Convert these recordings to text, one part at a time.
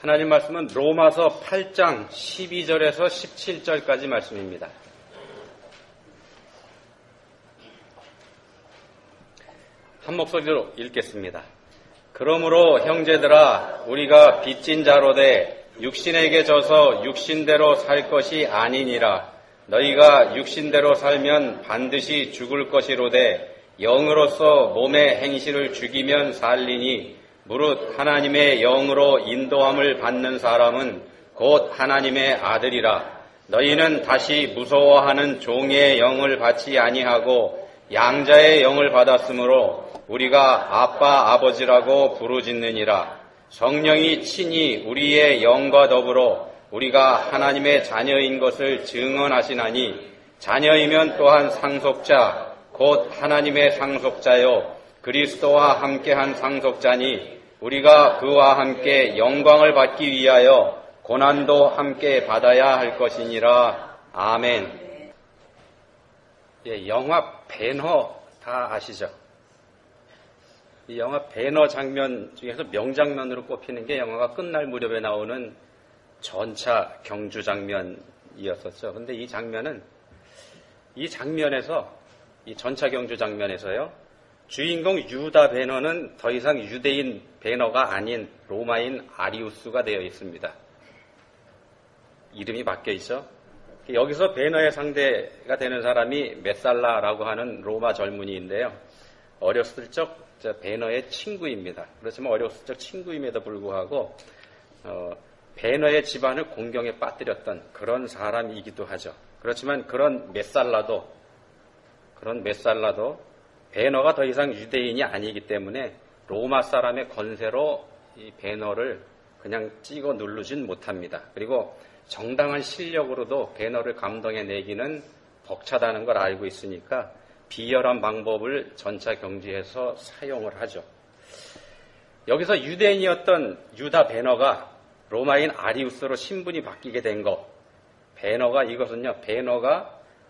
하나님 말씀은 로마서 8장 12절에서 17절까지 말씀입니다. 한 목소리로 읽겠습니다. 그러므로 형제들아 우리가 빚진 자로되 육신에게 져서 육신대로 살 것이 아니니라. 너희가 육신대로 살면 반드시 죽을 것이로되 영으로서 몸의 행실을 죽이면 살리니 무릇 하나님의 영으로 인도함을 받는 사람은 곧 하나님의 아들이라. 너희는 다시 무서워하는 종의 영을 받지 아니하고 양자의 영을 받았으므로 우리가 아빠 아버지라고 부르짖느니라. 성령이 친히 우리의 영과 더불어 우리가 하나님의 자녀인 것을 증언하시나니 자녀이면 또한 상속자 곧 하나님의 상속자요 그리스도와 함께한 상속자니 우리가 그와 함께 영광을 받기 위하여 고난도 함께 받아야 할 것이니라. 아멘. 예, 영화 배너 다 아시죠? 이 영화 배너 장면 중에서 명장면으로 꼽히는 게 영화가 끝날 무렵에 나오는 전차 경주 장면이었었죠. 근데 이 장면에서 이 전차 경주 장면에서요. 주인공 유다 배너는 더 이상 유대인 배너가 아닌 로마인 아리우스가 되어 있습니다. 이름이 바뀌어 있죠. 여기서 배너의 상대가 되는 사람이 메살라라고 하는 로마 젊은이인데요. 어렸을 적 배너의 친구입니다. 그렇지만 어렸을 적 친구임에도 불구하고 배너의 집안을 공경에 빠뜨렸던 그런 사람이기도 하죠. 그렇지만 그런 메살라도 배너가 더 이상 유대인이 아니기 때문에 로마 사람의 권세로 이 배너를 그냥 찍어 누르진 못합니다. 그리고 정당한 실력으로도 배너를 감동해내기는 벅차다는 걸 알고 있으니까 비열한 방법을 전차 경주에서 사용을 하죠. 여기서 유대인이었던 유다 배너가 로마인 아리우스로 신분이 바뀌게 된 것. 배너가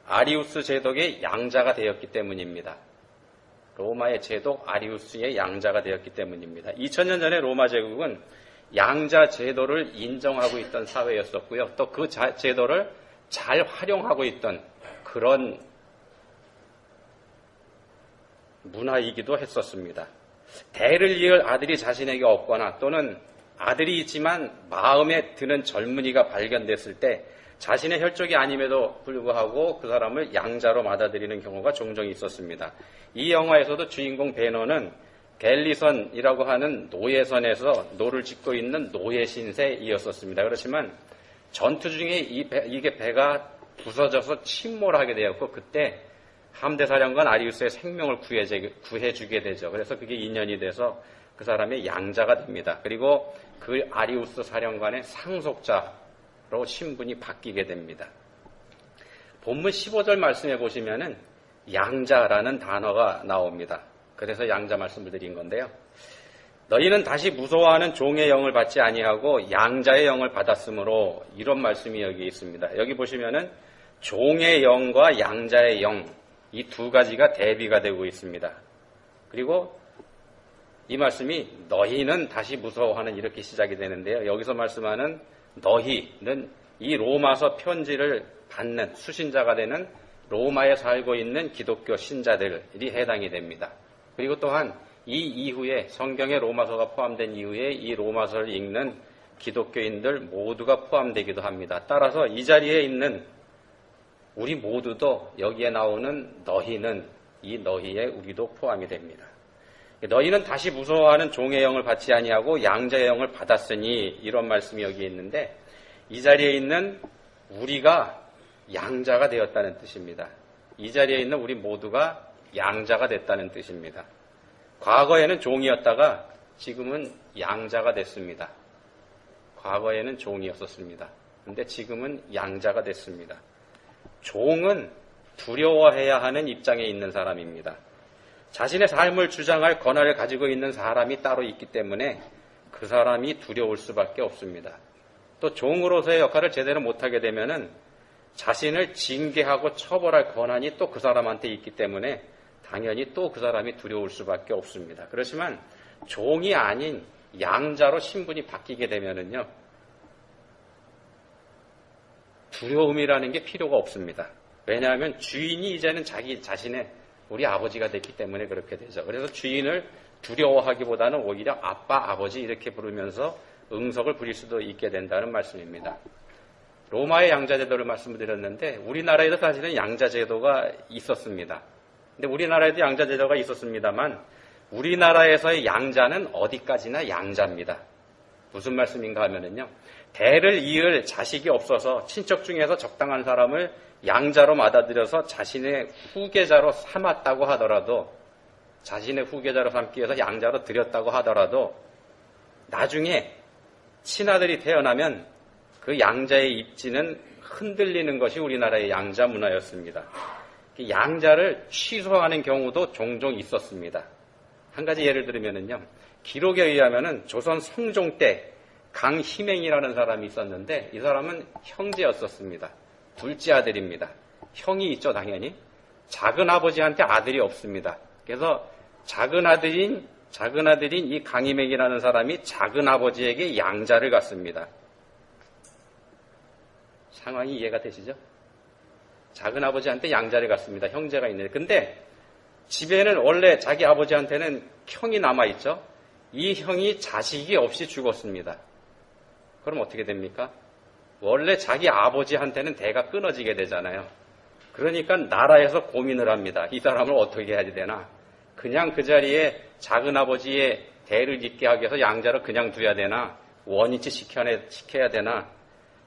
아리우스 제독의 양자가 되었기 때문입니다. 로마의 제독 아리우스의 양자가 되었기 때문입니다. 2000년 전에 로마 제국은 양자 제도를 인정하고 있던 사회였었고요. 또 그 제도를 잘 활용하고 있던 그런 문화이기도 했었습니다. 대를 이을 아들이 자신에게 없거나 또는 아들이 있지만 마음에 드는 젊은이가 발견됐을 때 자신의 혈족이 아님에도 불구하고 그 사람을 양자로 받아들이는 경우가 종종 있었습니다. 이 영화에서도 주인공 배너는 갤리선이라고 하는 노예선에서 노를 짓고 있는 노예 신세이었었습니다. 그렇지만 전투 중에 이게 배가 부서져서 침몰하게 되었고 그때 함대사령관 아리우스의 생명을 구해주게 되죠. 그래서 그게 인연이 돼서 그 사람의 양자가 됩니다. 그리고 그 아리우스 사령관의 상속자로 신분이 바뀌게 됩니다. 본문 15절 말씀해 보시면은 양자라는 단어가 나옵니다. 그래서 양자 말씀을 드린 건데요. 너희는 다시 무서워하는 종의 영을 받지 아니하고 양자의 영을 받았으므로 이런 말씀이 여기 있습니다. 여기 보시면은 종의 영과 양자의 영, 이 두 가지가 대비가 되고 있습니다. 그리고 이 말씀이 너희는 다시 무서워하는 이렇게 시작이 되는데요. 여기서 말씀하는 너희는 이 로마서 편지를 받는 수신자가 되는 로마에 살고 있는 기독교 신자들이 해당이 됩니다. 그리고 또한 이 이후에 성경에 로마서가 포함된 이후에 이 로마서를 읽는 기독교인들 모두가 포함되기도 합니다. 따라서 이 자리에 있는 우리 모두도 여기에 나오는 너희는 이 너희에 우리도 포함이 됩니다. 너희는 다시 무서워하는 종의 영을 받지 아니하고 양자의 영을 받았으니 이런 말씀이 여기 있는데 이 자리에 있는 우리가 양자가 되었다는 뜻입니다. 이 자리에 있는 우리 모두가 양자가 됐다는 뜻입니다. 과거에는 종이었다가 지금은 양자가 됐습니다. 과거에는 종이었었습니다. 근데 지금은 양자가 됐습니다. 종은 두려워해야 하는 입장에 있는 사람입니다. 자신의 삶을 주장할 권한을 가지고 있는 사람이 따로 있기 때문에 그 사람이 두려울 수밖에 없습니다. 또 종으로서의 역할을 제대로 못하게 되면은 자신을 징계하고 처벌할 권한이 또 그 사람한테 있기 때문에 당연히 또 그 사람이 두려울 수밖에 없습니다. 그렇지만 종이 아닌 양자로 신분이 바뀌게 되면은요, 두려움이라는 게 필요가 없습니다. 왜냐하면 주인이 이제는 자기 자신의 우리 아버지가 됐기 때문에 그렇게 되죠. 그래서 주인을 두려워하기보다는 오히려 아빠, 아버지 이렇게 부르면서 응석을 부릴 수도 있게 된다는 말씀입니다. 로마의 양자제도를 말씀드렸는데 우리나라에도 사실은 양자제도가 있었습니다. 근데 우리나라에도 양자제도가 있었습니다만 우리나라에서의 양자는 어디까지나 양자입니다. 무슨 말씀인가 하면은요, 대를 이을 자식이 없어서 친척 중에서 적당한 사람을 양자로 받아들여서 자신의 후계자로 삼았다고 하더라도, 자신의 후계자로 삼기 위해서 양자로 들였다고 하더라도 나중에 친아들이 태어나면 그 양자의 입지는 흔들리는 것이 우리나라의 양자 문화였습니다. 양자를 취소하는 경우도 종종 있었습니다. 한 가지 예를 들면은요, 기록에 의하면은 조선 성종 때 강희맹이라는 사람이 있었는데 이 사람은 형제였었습니다. 둘째 아들입니다. 형이 있죠, 당연히. 작은 아버지한테 아들이 없습니다. 그래서 작은 아들인 이 강희맹이라는 사람이 작은 아버지에게 양자를 갖습니다. 상황이 이해가 되시죠? 작은 아버지한테 양자를 갖습니다. 형제가 있는데. 근데 집에는 원래 자기 아버지한테는 형이 남아있죠? 이 형이 자식이 없이 죽었습니다. 그럼 어떻게 됩니까? 원래 자기 아버지한테는 대가 끊어지게 되잖아요. 그러니까 나라에서 고민을 합니다. 이 사람을 어떻게 해야 되나? 그냥 그 자리에 작은 아버지의 대를 잇게 하기 위해서 양자를 그냥 둬야 되나? 원위치 시켜야 되나?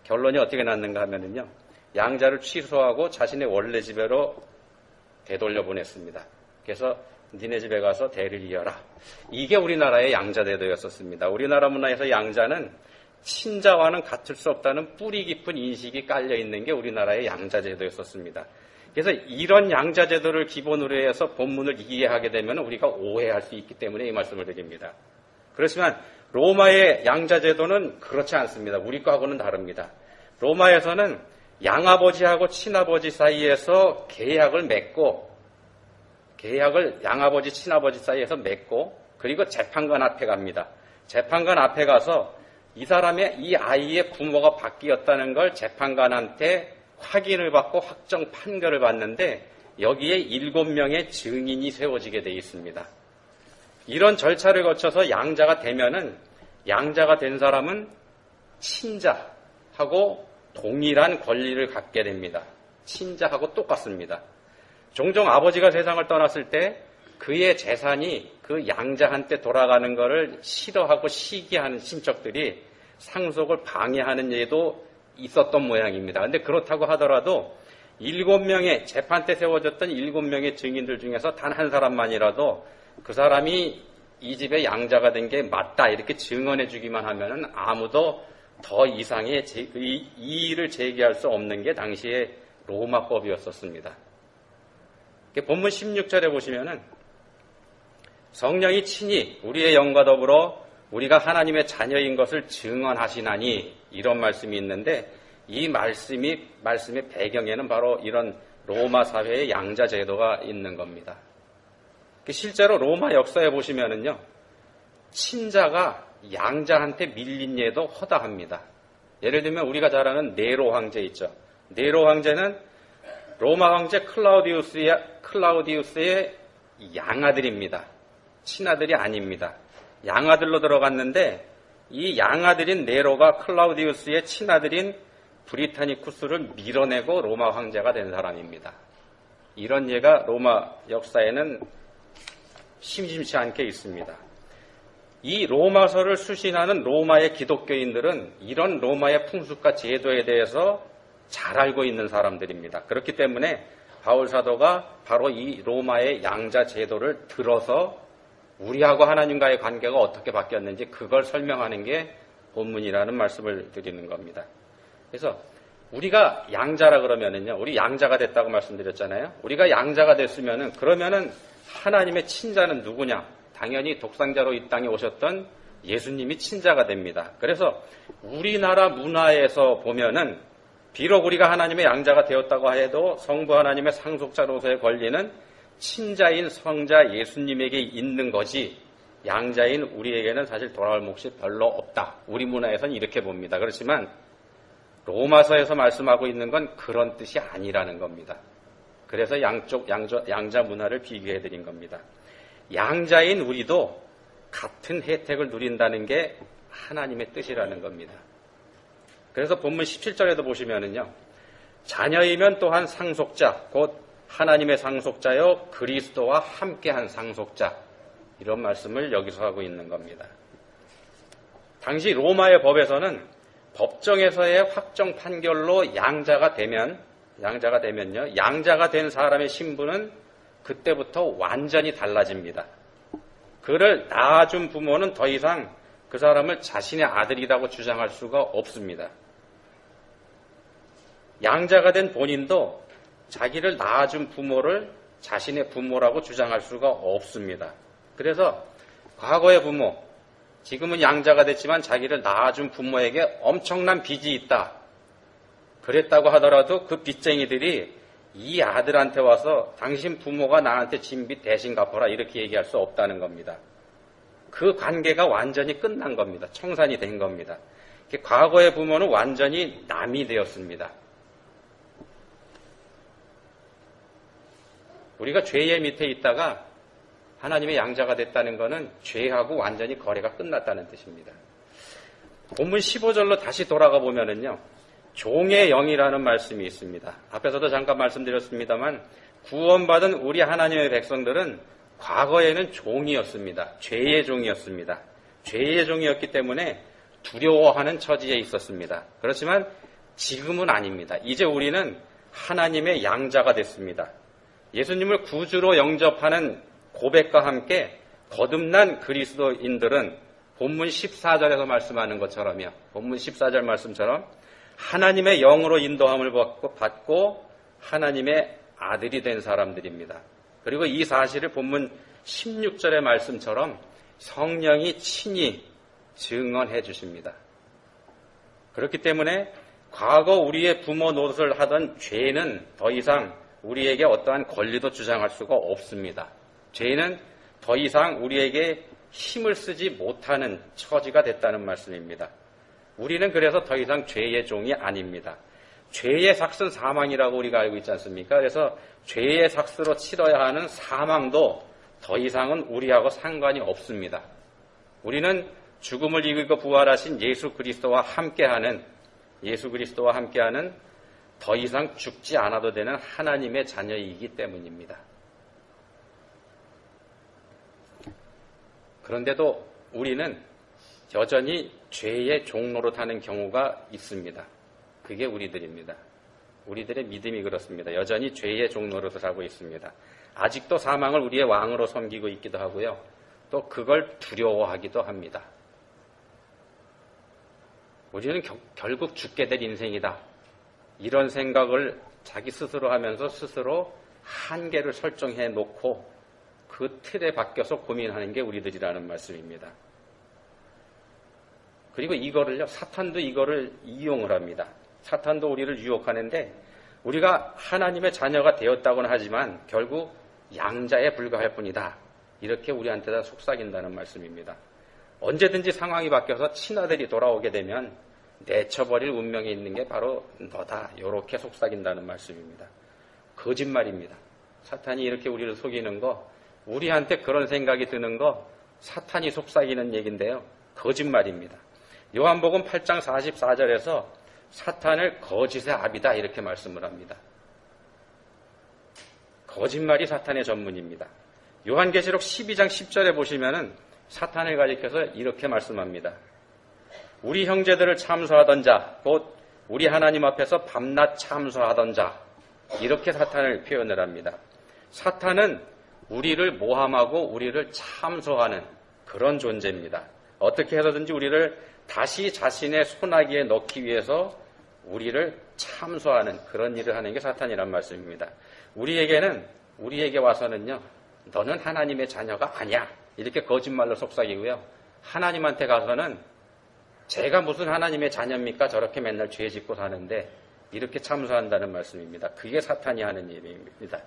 결론이 어떻게 났는가 하면은요, 양자를 취소하고 자신의 원래 집으로 되돌려 보냈습니다. 그래서 니네 집에 가서 대를 이어라. 이게 우리나라의 양자제도였었습니다. 우리나라 문화에서 양자는 친자와는 같을 수 없다는 뿌리 깊은 인식이 깔려 있는 게 우리나라의 양자제도였었습니다. 그래서 이런 양자제도를 기본으로 해서 본문을 이해하게 되면 우리가 오해할 수 있기 때문에 이 말씀을 드립니다. 그렇지만 로마의 양자제도는 그렇지 않습니다. 우리 거하고는 다릅니다. 로마에서는 양아버지하고 친아버지 사이에서 계약을 양아버지, 친아버지 사이에서 맺고, 그리고 재판관 앞에 갑니다. 재판관 앞에 가서 이 아이의 부모가 바뀌었다는 걸 재판관한테 확인을 받고 확정 판결을 받는데 여기에 7명의 증인이 세워지게 되어 있습니다. 이런 절차를 거쳐서 양자가 되면은 양자가 된 사람은 친자하고 동일한 권리를 갖게 됩니다. 친자하고 똑같습니다. 종종 아버지가 세상을 떠났을 때 그의 재산이 그 양자한테 돌아가는 것을 싫어하고 시기하는 친척들이 상속을 방해하는 예도 있었던 모양입니다. 그런데 그렇다고 하더라도 7명의 재판 때 세워졌던 7명의 증인들 중에서 단 한 사람만이라도 그 사람이 이 집의 양자가 된 게 맞다 이렇게 증언해 주기만 하면은 아무도 더 이상의 이의를 제기할 수 없는 게 당시의 로마법이었었습니다. 본문 16절에 보시면은 성령이 친히 우리의 영과 더불어 우리가 하나님의 자녀인 것을 증언하시나니 이런 말씀이 있는데 이 말씀의 배경에는 바로 이런 로마 사회의 양자 제도가 있는 겁니다. 실제로 로마 역사에 보시면은요, 친자가 양자한테 밀린 예도 허다합니다. 예를 들면 우리가 잘 아는 네로 황제 있죠. 네로 황제는 로마 황제 클라우디우스의 양아들입니다. 친아들이 아닙니다. 양아들로 들어갔는데 이 양아들인 네로가 클라우디우스의 친아들인 브리타니쿠스를 밀어내고 로마 황제가 된 사람입니다. 이런 예가 로마 역사에는 심심치 않게 있습니다. 이 로마서를 수신하는 로마의 기독교인들은 이런 로마의 풍습과 제도에 대해서 잘 알고 있는 사람들입니다. 그렇기 때문에 바울 사도가 바로 이 로마의 양자 제도를 들어서 우리하고 하나님과의 관계가 어떻게 바뀌었는지 그걸 설명하는 게 본문이라는 말씀을 드리는 겁니다. 그래서 우리가 양자라 그러면은요, 우리 양자가 됐다고 말씀드렸잖아요. 우리가 양자가 됐으면은 그러면은 하나님의 친자는 누구냐? 당연히 독생자로 이 땅에 오셨던 예수님이 친자가 됩니다. 그래서 우리나라 문화에서 보면은 비록 우리가 하나님의 양자가 되었다고 해도 성부 하나님의 상속자로서의 권리는 친자인 성자 예수님에게 있는 거지 양자인 우리에게는 사실 돌아올 몫이 별로 없다. 우리 문화에서는 이렇게 봅니다. 그렇지만 로마서에서 말씀하고 있는 건 그런 뜻이 아니라는 겁니다. 그래서 양쪽 양자 문화를 비교해 드린 겁니다. 양자인 우리도 같은 혜택을 누린다는 게 하나님의 뜻이라는 겁니다. 그래서 본문 17절에도 보시면은요. 자녀이면 또한 상속자, 곧 하나님의 상속자여 그리스도와 함께한 상속자, 이런 말씀을 여기서 하고 있는 겁니다. 당시 로마의 법에서는 법정에서의 확정 판결로 양자가 되면요, 양자가 된 사람의 신분은 그때부터 완전히 달라집니다. 그를 낳아준 부모는 더 이상 그 사람을 자신의 아들이라고 주장할 수가 없습니다. 양자가 된 본인도 자기를 낳아준 부모를 자신의 부모라고 주장할 수가 없습니다. 그래서 과거의 부모, 지금은 양자가 됐지만 자기를 낳아준 부모에게 엄청난 빚이 있다. 그랬다고 하더라도 그 빚쟁이들이 이 아들한테 와서 당신 부모가 나한테 진 빚 대신 갚아라 이렇게 얘기할 수 없다는 겁니다. 그 관계가 완전히 끝난 겁니다. 청산이 된 겁니다. 과거의 부모는 완전히 남이 되었습니다. 우리가 죄의 밑에 있다가 하나님의 양자가 됐다는 것은 죄하고 완전히 거래가 끝났다는 뜻입니다. 본문 15절로 다시 돌아가 보면은요, 종의 영이라는 말씀이 있습니다. 앞에서도 잠깐 말씀드렸습니다만 구원받은 우리 하나님의 백성들은 과거에는 종이었습니다. 죄의 종이었습니다. 죄의 종이었기 때문에 두려워하는 처지에 있었습니다. 그렇지만 지금은 아닙니다. 이제 우리는 하나님의 양자가 됐습니다. 예수님을 구주로 영접하는 고백과 함께 거듭난 그리스도인들은 본문 14절에서 말씀하는 것처럼요. 본문 14절 말씀처럼 하나님의 영으로 인도함을 받고 하나님의 아들이 된 사람들입니다. 그리고 이 사실을 본문 16절의 말씀처럼 성령이 친히 증언해 주십니다. 그렇기 때문에 과거 우리의 부모 노릇을 하던 죄는 더 이상 우리에게 어떠한 권리도 주장할 수가 없습니다. 죄는 더 이상 우리에게 힘을 쓰지 못하는 처지가 됐다는 말씀입니다. 우리는 그래서 더 이상 죄의 종이 아닙니다. 죄의 삭은 사망이라고 우리가 알고 있지 않습니까? 그래서 죄의 삭스로 치러야 하는 사망도 더 이상은 우리하고 상관이 없습니다. 우리는 죽음을 이기고 부활하신 예수 그리스도와 함께하는 더 이상 죽지 않아도 되는 하나님의 자녀이기 때문입니다. 그런데도 우리는 여전히 죄의 종로릇하는 경우가 있습니다. 그게 우리들입니다. 우리들의 믿음이 그렇습니다. 여전히 죄의 종노릇을 하고 있습니다. 아직도 사망을 우리의 왕으로 섬기고 있기도 하고요. 또 그걸 두려워하기도 합니다. 우리는 결국 죽게 될 인생이다. 이런 생각을 자기 스스로 하면서 스스로 한계를 설정해 놓고 그 틀에 바뀌어서 고민하는 게 우리들이라는 말씀입니다. 그리고 사탄도 이거를 이용을 합니다. 사탄도 우리를 유혹하는데 우리가 하나님의 자녀가 되었다고는 하지만 결국 양자에 불과할 뿐이다. 이렇게 우리한테다 속삭인다는 말씀입니다. 언제든지 상황이 바뀌어서 친아들이 돌아오게 되면 내쳐버릴 운명이 있는 게 바로 너다. 이렇게 속삭인다는 말씀입니다. 거짓말입니다. 사탄이 이렇게 우리를 속이는 거, 우리한테 그런 생각이 드는 거 사탄이 속삭이는 얘기인데요. 거짓말입니다. 요한복음 8장 44절에서 사탄을 거짓의 아비다 이렇게 말씀을 합니다. 거짓말이 사탄의 전문입니다. 요한계시록 12장 10절에 보시면은 사탄을 가리켜서 이렇게 말씀합니다. 우리 형제들을 참소하던 자, 곧 우리 하나님 앞에서 밤낮 참소하던 자, 이렇게 사탄을 표현을 합니다. 사탄은 우리를 모함하고 우리를 참소하는 그런 존재입니다. 어떻게 해서든지 우리를 다시 자신의 손아귀에 넣기 위해서 우리를 참소하는 그런 일을 하는 게 사탄이란 말씀입니다. 우리에게 와서는요, 너는 하나님의 자녀가 아니야. 이렇게 거짓말로 속삭이고요. 하나님한테 가서는 제가 무슨 하나님의 자녀입니까? 저렇게 맨날 죄 짓고 사는데 이렇게 참소한다는 말씀입니다. 그게 사탄이 하는 일입니다.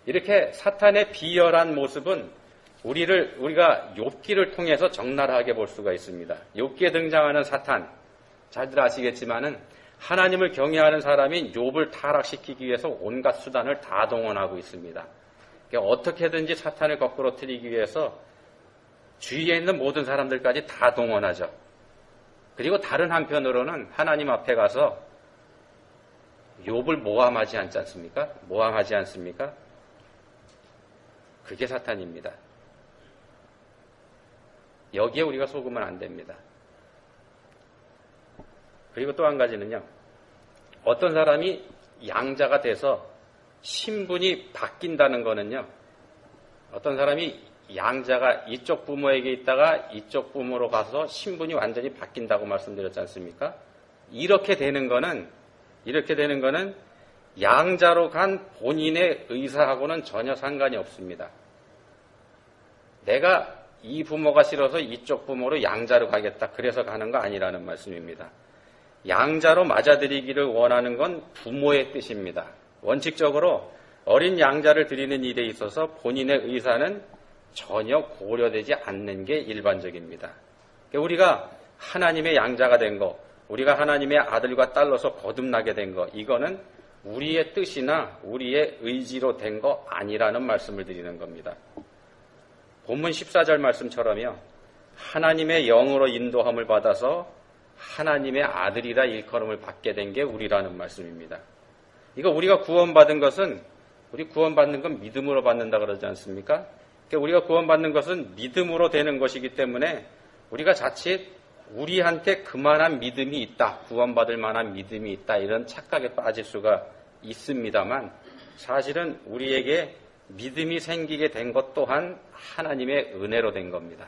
이렇게 사탄의 비열한 모습은 우리가 욥기를 통해서 적나라하게 볼 수가 있습니다. 욥기에 등장하는 사탄, 잘들 아시겠지만은 하나님을 경외하는 사람이 욥을 타락시키기 위해서 온갖 수단을 다 동원하고 있습니다. 그러니까 어떻게든지 사탄을 거꾸로 틀리기 위해서 주위에 있는 모든 사람들까지 다 동원하죠. 그리고 다른 한편으로는 하나님 앞에 가서 욥을 모함하지 않지 않습니까? 모함하지 않습니까? 그게 사탄입니다. 여기에 우리가 속으면 안 됩니다. 그리고 또 한 가지는요. 어떤 사람이 양자가 돼서 신분이 바뀐다는 거는요. 어떤 사람이 양자가 이쪽 부모에게 있다가 이쪽 부모로 가서 신분이 완전히 바뀐다고 말씀드렸지 않습니까? 이렇게 되는 거는 양자로 간 본인의 의사하고는 전혀 상관이 없습니다. 내가 이 부모가 싫어서 이쪽 부모로 양자로 가겠다. 그래서 가는 거 아니라는 말씀입니다. 양자로 맞아들이기를 원하는 건 부모의 뜻입니다. 원칙적으로 어린 양자를 드리는 일에 있어서 본인의 의사는 전혀 고려되지 않는 게 일반적입니다. 우리가 하나님의 양자가 된 거, 우리가 하나님의 아들과 딸로서 거듭나게 된 거, 이거는 우리의 뜻이나 우리의 의지로 된 거 아니라는 말씀을 드리는 겁니다. 본문 14절 말씀처럼요. 하나님의 영으로 인도함을 받아서 하나님의 아들이라 일컬음을 받게 된 게 우리라는 말씀입니다. 이거 우리가 구원받은 것은, 우리 구원받는 건 믿음으로 받는다 그러지 않습니까? 그러니까 우리가 구원받는 것은 믿음으로 되는 것이기 때문에 우리가 자칫 우리한테 그만한 믿음이 있다, 구원받을 만한 믿음이 있다, 이런 착각에 빠질 수가 있습니다만 사실은 우리에게 믿음이 생기게 된 것 또한 하나님의 은혜로 된 겁니다.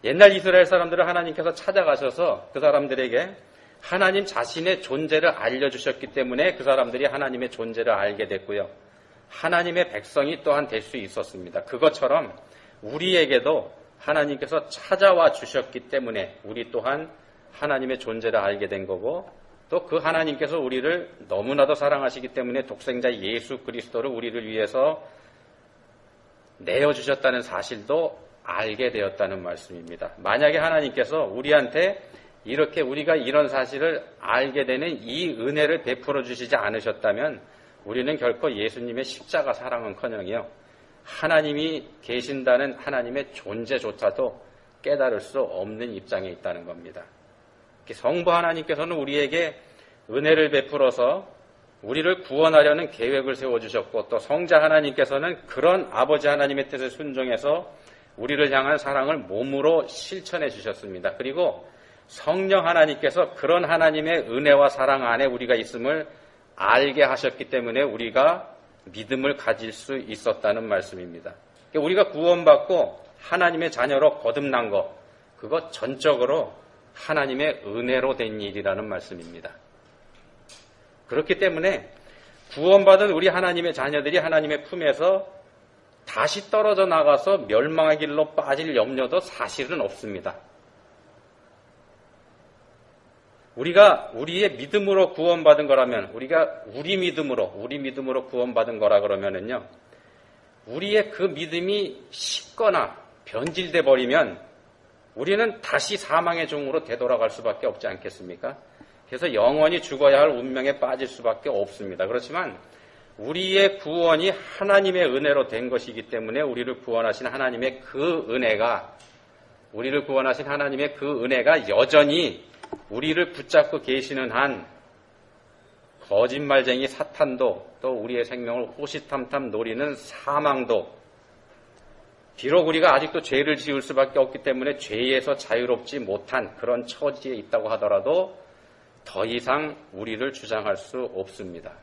옛날 이스라엘 사람들을 하나님께서 찾아가셔서 그 사람들에게 하나님 자신의 존재를 알려주셨기 때문에 그 사람들이 하나님의 존재를 알게 됐고요. 하나님의 백성이 또한 될 수 있었습니다. 그것처럼 우리에게도 하나님께서 찾아와 주셨기 때문에 우리 또한 하나님의 존재를 알게 된 거고, 또 그 하나님께서 우리를 너무나도 사랑하시기 때문에 독생자 예수 그리스도를 우리를 위해서 내어주셨다는 사실도 알게 되었다는 말씀입니다. 만약에 하나님께서 우리한테 이렇게 우리가 이런 사실을 알게 되는 이 은혜를 베풀어 주시지 않으셨다면 우리는 결코 예수님의 십자가 사랑은커녕요, 하나님이 계신다는 하나님의 존재조차도 깨달을 수 없는 입장에 있다는 겁니다. 성부 하나님께서는 우리에게 은혜를 베풀어서 우리를 구원하려는 계획을 세워주셨고, 또 성자 하나님께서는 그런 아버지 하나님의 뜻에 순종해서 우리를 향한 사랑을 몸으로 실천해 주셨습니다. 그리고 성령 하나님께서 그런 하나님의 은혜와 사랑 안에 우리가 있음을 알게 하셨기 때문에 우리가 믿음을 가질 수 있었다는 말씀입니다. 우리가 구원받고 하나님의 자녀로 거듭난 것, 그것 전적으로 하나님의 은혜로 된 일이라는 말씀입니다. 그렇기 때문에 구원받은 우리 하나님의 자녀들이 하나님의 품에서 다시 떨어져 나가서 멸망의 길로 빠질 염려도 사실은 없습니다. 우리가 우리의 믿음으로 구원받은 거라면, 우리가 우리 믿음으로 구원받은 거라 그러면은요, 우리의 그 믿음이 식거나 변질돼 버리면 우리는 다시 사망의 종으로 되돌아갈 수밖에 없지 않겠습니까? 그래서 영원히 죽어야 할 운명에 빠질 수밖에 없습니다. 그렇지만 우리의 구원이 하나님의 은혜로 된 것이기 때문에 우리를 구원하신 하나님의 그 은혜가 여전히 우리를 붙잡고 계시는 한 거짓말쟁이 사탄도, 또 우리의 생명을 호시탐탐 노리는 사망도, 비록 우리가 아직도 죄를 지을 수밖에 없기 때문에 죄에서 자유롭지 못한 그런 처지에 있다고 하더라도 더 이상 우리를 주장할 수 없습니다.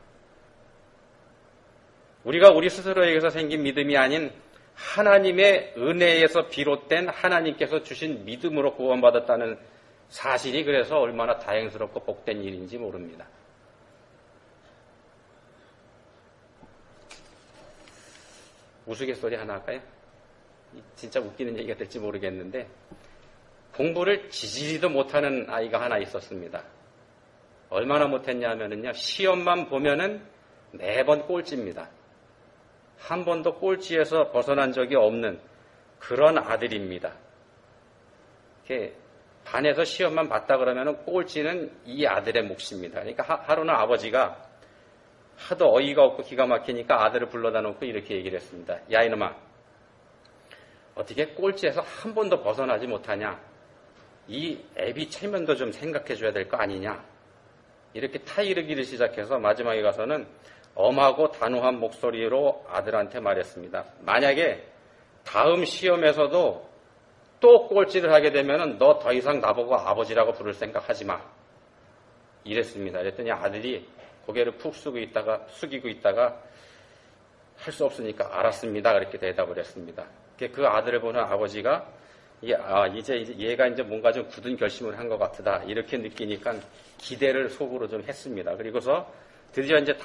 우리가 우리 스스로에게서 생긴 믿음이 아닌 하나님의 은혜에서 비롯된 하나님께서 주신 믿음으로 구원받았다는 사실이 그래서 얼마나 다행스럽고 복된 일인지 모릅니다. 우스갯소리 하나 할까요? 진짜 웃기는 얘기가 될지 모르겠는데, 공부를 지지리도 못하는 아이가 하나 있었습니다. 얼마나 못했냐 하면은요, 시험만 보면은 매번 꼴찌입니다. 한 번도 꼴찌에서 벗어난 적이 없는 그런 아들입니다. 이렇게 반에서 시험만 봤다 그러면 꼴찌는 이 아들의 몫입니다. 그러니까 하루는 아버지가 하도 어이가 없고 기가 막히니까 아들을 불러다 놓고 이렇게 얘기를 했습니다. 야 이놈아, 어떻게 꼴찌에서 한 번도 벗어나지 못하냐? 이 애비 체면도 좀 생각해 줘야 될 거 아니냐? 이렇게 타이르기를 시작해서 마지막에 가서는 엄하고 단호한 목소리로 아들한테 말했습니다. 만약에 다음 시험에서도 또 꼴찌를 하게 되면 너 더 이상 나보고 아버지라고 부를 생각하지 마. 이랬습니다. 그랬더니 아들이 고개를 푹 숙이고 있다가 할 수 없으니까 알았습니다. 그렇게 대답을 했습니다. 그 아들을 보는 아버지가 이제 얘가 이제 뭔가 좀 굳은 결심을 한 것 같다. 이렇게 느끼니까 기대를 속으로 좀 했습니다. 그리고서 드디어 이제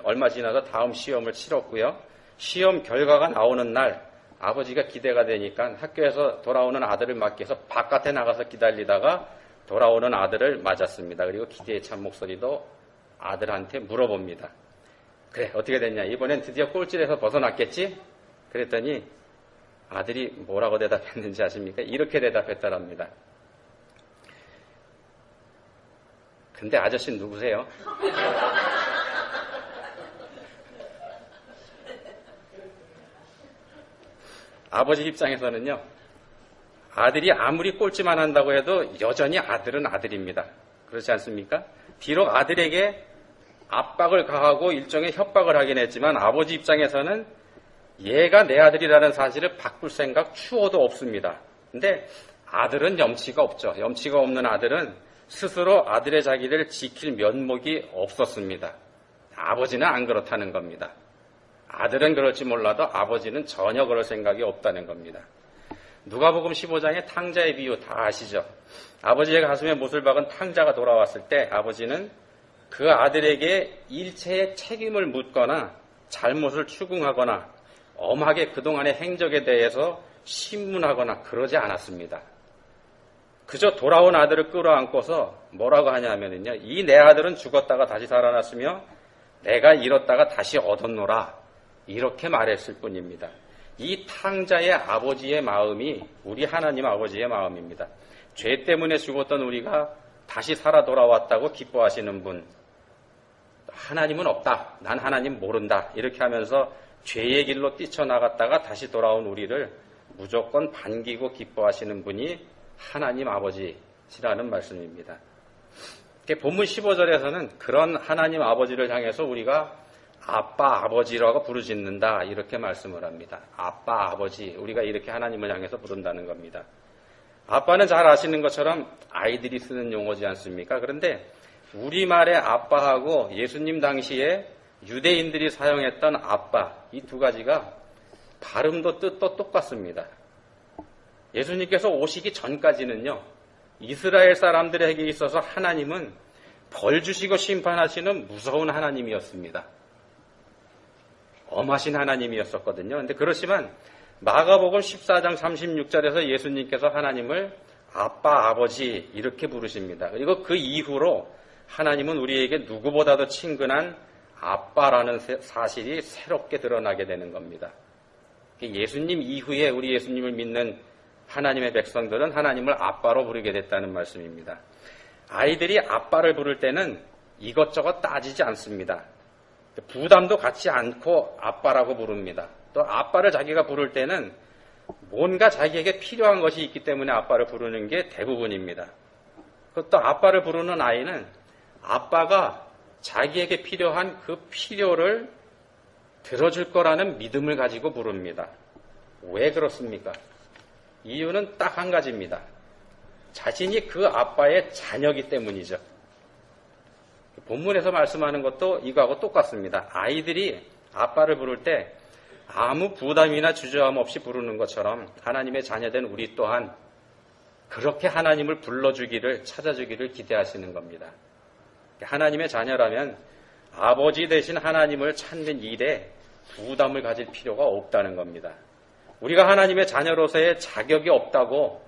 얼마 지나서 다음 시험을 치렀고요. 시험 결과가 나오는 날 아버지가 기대가 되니까 학교에서 돌아오는 아들을 맞기 위해서 바깥에 나가서 기다리다가 돌아오는 아들을 맞았습니다. 그리고 기대에 찬 목소리도 아들한테 물어봅니다. 그래, 어떻게 됐냐? 이번엔 드디어 꼴찌에서 벗어났겠지? 그랬더니 아들이 뭐라고 대답했는지 아십니까? 이렇게 대답했다랍니다. 근데 아저씨는 누구세요? 아버지 입장에서는요, 아들이 아무리 꼴찌만 한다고 해도 여전히 아들은 아들입니다. 그렇지 않습니까? 비록 아들에게 압박을 가하고 일종의 협박을 하긴 했지만 아버지 입장에서는 얘가 내 아들이라는 사실을 바꿀 생각 추호도 없습니다. 근데 아들은 염치가 없죠. 염치가 없는 아들은 스스로 아들의 자기를 지킬 면목이 없었습니다. 아버지는 안 그렇다는 겁니다. 아들은 그럴지 몰라도 아버지는 전혀 그럴 생각이 없다는 겁니다. 누가복음 15장의 탕자의 비유 다 아시죠? 아버지의 가슴에 못을 박은 탕자가 돌아왔을 때 아버지는 그 아들에게 일체의 책임을 묻거나 잘못을 추궁하거나 엄하게 그동안의 행적에 대해서 신문하거나 그러지 않았습니다. 그저 돌아온 아들을 끌어안고서 뭐라고 하냐면요, 이 내 아들은 죽었다가 다시 살아났으며 내가 잃었다가 다시 얻었노라, 이렇게 말했을 뿐입니다. 이 탕자의 아버지의 마음이 우리 하나님 아버지의 마음입니다. 죄 때문에 죽었던 우리가 다시 살아 돌아왔다고 기뻐하시는 분, 하나님은 없다, 난 하나님 모른다, 이렇게 하면서 죄의 길로 뛰쳐나갔다가 다시 돌아온 우리를 무조건 반기고 기뻐하시는 분이 하나님 아버지시라는 말씀입니다. 본문 15절에서는 그런 하나님 아버지를 향해서 우리가 아빠, 아버지라고 부르짖는다, 이렇게 말씀을 합니다. 아빠, 아버지, 우리가 이렇게 하나님을 향해서 부른다는 겁니다. 아빠는 잘 아시는 것처럼 아이들이 쓰는 용어지 않습니까? 그런데 우리말의 아빠하고 예수님 당시에 유대인들이 사용했던 아빠, 이 두 가지가 발음도 뜻도 똑같습니다. 예수님께서 오시기 전까지는요, 이스라엘 사람들에게 있어서 하나님은 벌 주시고 심판하시는 무서운 하나님이었습니다. 엄하신 하나님이었었거든요. 그런데 그렇지만 마가복음 14장 36절에서 예수님께서 하나님을 아빠, 아버지 이렇게 부르십니다. 그리고 그 이후로 하나님은 우리에게 누구보다도 친근한 아빠라는 사실이 새롭게 드러나게 되는 겁니다. 예수님 이후에 우리 예수님을 믿는 하나님의 백성들은 하나님을 아빠로 부르게 됐다는 말씀입니다. 아이들이 아빠를 부를 때는 이것저것 따지지 않습니다. 부담도 갖지 않고 아빠라고 부릅니다. 또 아빠를 자기가 부를 때는 뭔가 자기에게 필요한 것이 있기 때문에 아빠를 부르는 게 대부분입니다. 또 아빠를 부르는 아이는 아빠가 자기에게 필요한 그 필요를 들어줄 거라는 믿음을 가지고 부릅니다. 왜 그렇습니까? 이유는 딱 한 가지입니다. 자신이 그 아빠의 자녀이기 때문이죠. 본문에서 말씀하는 것도 이거하고 똑같습니다. 아이들이 아빠를 부를 때 아무 부담이나 주저함 없이 부르는 것처럼 하나님의 자녀된 우리 또한 그렇게 하나님을 불러주기를, 찾아주기를 기대하시는 겁니다. 하나님의 자녀라면 아버지 대신 하나님을 찾는 일에 부담을 가질 필요가 없다는 겁니다. 우리가 하나님의 자녀로서의 자격이 없다고,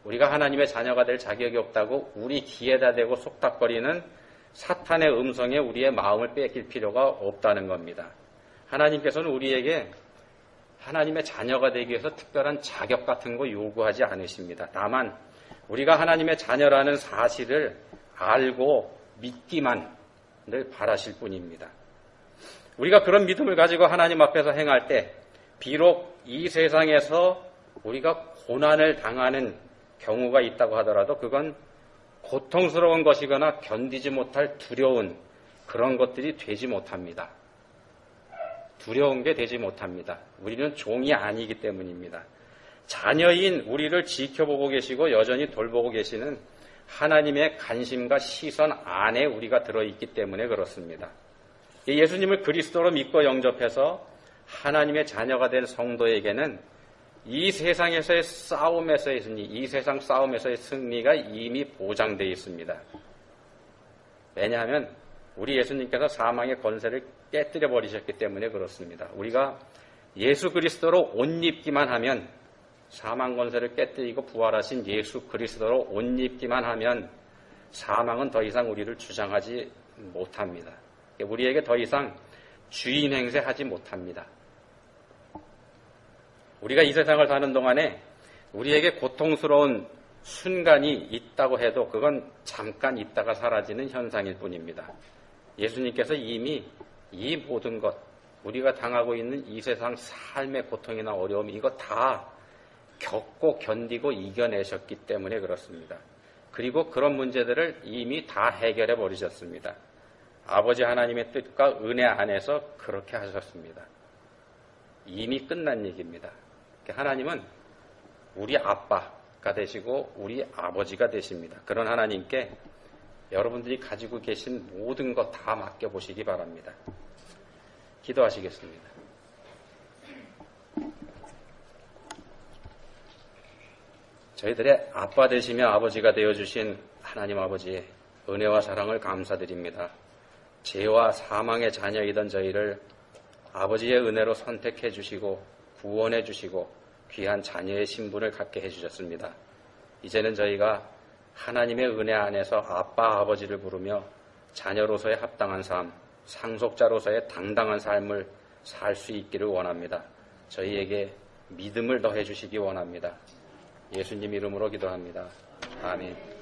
우리가 하나님의 자녀가 될 자격이 없다고 우리 귀에다 대고 속닥거리는 사탄의 음성에 우리의 마음을 뺏길 필요가 없다는 겁니다. 하나님께서는 우리에게 하나님의 자녀가 되기 위해서 특별한 자격 같은 거 요구하지 않으십니다. 다만 우리가 하나님의 자녀라는 사실을 알고 믿기만 늘 바라실 뿐입니다. 우리가 그런 믿음을 가지고 하나님 앞에서 행할 때 비록 이 세상에서 우리가 고난을 당하는 경우가 있다고 하더라도 그건 고통스러운 것이거나 견디지 못할 두려운 그런 것들이 되지 못합니다. 두려운 게 되지 못합니다. 우리는 종이 아니기 때문입니다. 자녀인 우리를 지켜보고 계시고 여전히 돌보고 계시는 하나님의 관심과 시선 안에 우리가 들어있기 때문에 그렇습니다. 예수님을 그리스도로 믿고 영접해서 하나님의 자녀가 된 성도에게는 이 세상에서의 싸움에서의 승리, 이 세상 싸움에서의 승리가 이미 보장되어 있습니다. 왜냐하면 우리 예수님께서 사망의 권세를 깨뜨려 버리셨기 때문에 그렇습니다. 우리가 예수 그리스도로 옷 입기만 하면 사망 권세를 깨뜨리고 부활하신 예수 그리스도로 옷 입기만 하면 사망은 더 이상 우리를 주장하지 못합니다. 우리에게 더 이상 주인 행세하지 못합니다. 우리가 이 세상을 사는 동안에 우리에게 고통스러운 순간이 있다고 해도 그건 잠깐 있다가 사라지는 현상일 뿐입니다. 예수님께서 이미 이 모든 것, 우리가 당하고 있는 이 세상 삶의 고통이나 어려움 이거 다 겪고 견디고 이겨내셨기 때문에 그렇습니다. 그리고 그런 문제들을 이미 다 해결해 버리셨습니다. 아버지 하나님의 뜻과 은혜 안에서 그렇게 하셨습니다. 이미 끝난 얘기입니다. 하나님은 우리 아빠가 되시고 우리 아버지가 되십니다. 그런 하나님께 여러분들이 가지고 계신 모든 것 다 맡겨보시기 바랍니다. 기도하시겠습니다. 저희들의 아빠 되시며 아버지가 되어주신 하나님 아버지의 은혜와 사랑을 감사드립니다. 죄와 사망의 자녀이던 저희를 아버지의 은혜로 선택해 주시고 구원해 주시고 귀한 자녀의 신분을 갖게 해주셨습니다. 이제는 저희가 하나님의 은혜 안에서 아빠 아버지를 부르며 자녀로서의 합당한 삶, 상속자로서의 당당한 삶을 살 수 있기를 원합니다. 저희에게 믿음을 더해 주시기 원합니다. 예수님 이름으로 기도합니다. 아멘.